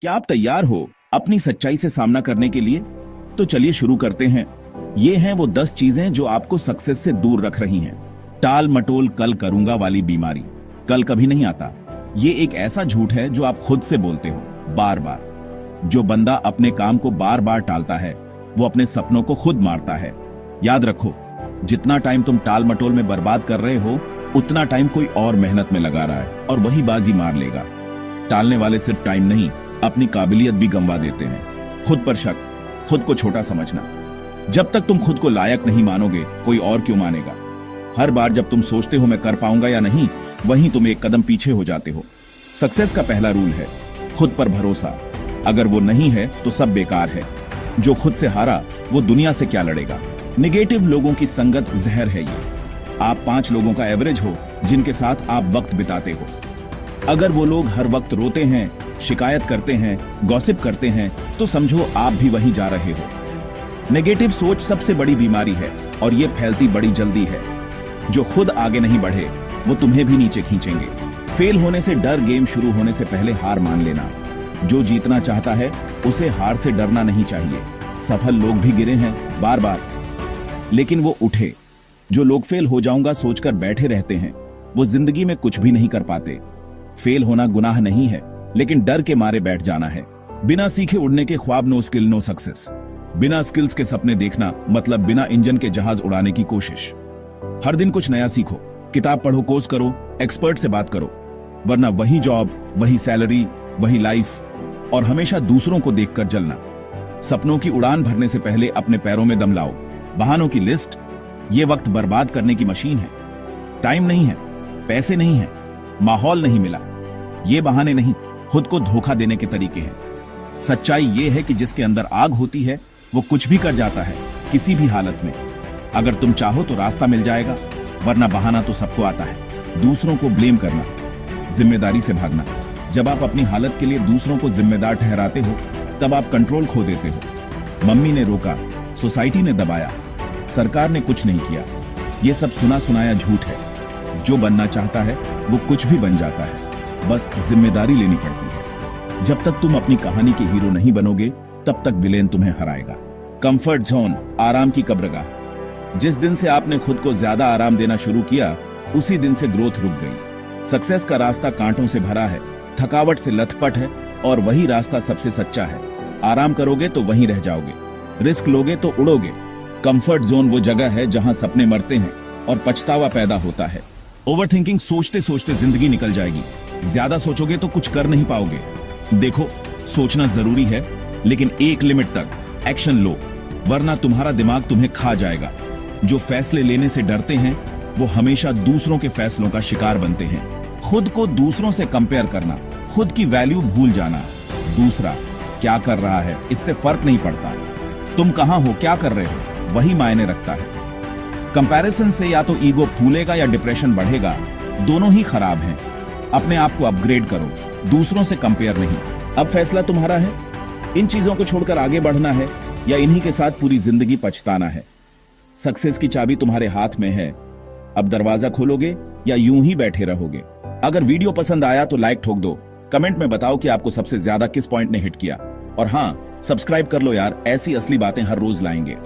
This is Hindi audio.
क्या आप तैयार हो अपनी सच्चाई से सामना करने के लिए? तो चलिए शुरू करते हैं। ये हैं वो 10 चीजें जो आपको सक्सेस से दूर रख रही हैं। टाल मटोल कल करूंगा वाली बीमारी। कल कभी नहीं आता। ये एक ऐसा झूठ है जो आप खुद से बोलते हो बार बार। जो बंदा अपने काम को बार बार टालता है वो अपने सपनों को खुद मारता है। याद रखो, जितना टाइम तुम टाल मटोल में बर्बाद कर रहे हो उतना टाइम कोई और मेहनत में लगा रहा है और वही बाजी मार लेगा। टालने वाले सिर्फ टाइम नहीं, अपनी काबिलियत भी गंवा देते हैं। खुद पर शक, खुद को छोटा समझना। जब तक तुम खुद को लायक नहीं मानोगे कोई और क्यों मानेगा? हर बार जब तुम सोचते हो मैं कर पाऊंगा या नहीं, वहीं तुम एक कदम पीछे हो जाते हो। सक्सेस का पहला रूल है खुद पर भरोसा। अगर वो नहीं है तो सब बेकार है। जो खुद से हारा वो दुनिया से क्या लड़ेगा? निगेटिव लोगों की संगत जहर है ये। आप 5 लोगों का एवरेज हो जिनके साथ आप वक्त बिताते हो। अगर वो लोग हर वक्त रोते हैं, शिकायत करते हैं, गॉसिप करते हैं, तो समझो आप भी वहीं जा रहे हो। नेगेटिव सोच सबसे बड़ी बीमारी है और ये फैलती बड़ी जल्दी है। जो खुद आगे नहीं बढ़े वो तुम्हें भी नीचे खींचेंगे। फेल होने से डर, गेम शुरू होने से पहले हार मान लेना। जो जीतना चाहता है उसे हार से डरना नहीं चाहिए। सफल लोग भी गिरे हैं बार बार, लेकिन वो उठे। जो लोग फेल हो जाऊंगा सोचकर बैठे रहते हैं वो जिंदगी में कुछ भी नहीं कर पाते। फेल होना गुनाह नहीं है, लेकिन डर के मारे बैठ जाना है। बिना सीखे उड़ने के ख्वाब, नो स्किल नो सक्सेस। बिना स्किल्स के सपने देखना मतलब बिना इंजन के जहाज उड़ाने की कोशिश। हर दिन कुछ नया सीखो, किताब पढ़ो, कोर्स करो, एक्सपर्ट से बात करो, वरना वही जॉब, वही सैलरी, वही लाइफ और हमेशा दूसरों को देखकर जलना। सपनों की उड़ान भरने से पहले अपने पैरों में दम लाओ। बहानों की लिस्ट ये वक्त बर्बाद करने की मशीन है। टाइम नहीं है, पैसे नहीं है, माहौल नहीं मिला, ये बहाने नहीं, खुद को धोखा देने के तरीके हैं। सच्चाई ये है कि जिसके अंदर आग होती है वो कुछ भी कर जाता है, किसी भी हालत में। अगर तुम चाहो तो रास्ता मिल जाएगा, वरना बहाना तो सबको आता है। दूसरों को ब्लेम करना, जिम्मेदारी से भागना। जब आप अपनी हालत के लिए दूसरों को जिम्मेदार ठहराते हो तब आप कंट्रोल खो देते हो। मम्मी ने रोका, सोसाइटी ने दबाया, सरकार ने कुछ नहीं किया, ये सब सुना सुनाया झूठ है। जो बनना चाहता है वो कुछ भी बन जाता है, बस जिम्मेदारी लेनी पड़ती है। जब तक तुम अपनी कहानी के हीरो नहीं बनोगे तब तक विलेन तुम्हें हराएगा। कंफर्ट जोन, आराम की कब्रगाह। जिस दिन से आपने खुद को ज्यादा आराम देना शुरू किया उसी दिन से ग्रोथ रुक गई। सक्सेस का रास्ता कांटों से भरा है, थकावट से लथपथ है और वही रास्ता सबसे सच्चा है। आराम करोगे तो वहीं रह जाओगे, रिस्क लोगे तो उड़ोगे। कंफर्ट जोन वो जगह है जहां सपने मरते हैं और पछतावा पैदा होता है। ओवरथिंकिंग, सोचते सोचते जिंदगी निकल जाएगी। ज्यादा सोचोगे तो कुछ कर नहीं पाओगे। देखो, सोचना जरूरी है लेकिन एक लिमिट तक। एक्शन लो, वरना तुम्हारा दिमाग तुम्हें खा जाएगा। जो फैसले लेने से डरते हैं वो हमेशा दूसरों के फैसलों का शिकार बनते हैं। खुद को दूसरों से कंपेयर करना, खुद की वैल्यू भूल जाना। दूसरा क्या कर रहा है इससे फर्क नहीं पड़ता। तुम कहां हो, क्या कर रहे हो, वही मायने रखता है। कंपैरिजन से या तो ईगो फूलेगा या डिप्रेशन बढ़ेगा। दोनों ही खराब हैं। अपने आप को अपग्रेड करो, दूसरों से कंपेयर नहीं। अब फैसला तुम्हारा है। इन चीजों को छोड़कर आगे बढ़ना है या इन्हीं के साथ पूरी जिंदगी पछताना है। सक्सेस की चाबी तुम्हारे हाथ में है। अब दरवाजा खोलोगे या यूं ही बैठे रहोगे? अगर वीडियो पसंद आया तो लाइक ठोक दो। कमेंट में बताओ कि आपको सबसे ज्यादा किस पॉइंट ने हिट किया। और हां, सब्सक्राइब कर लो यार, ऐसी असली बातें हर रोज लाएंगे।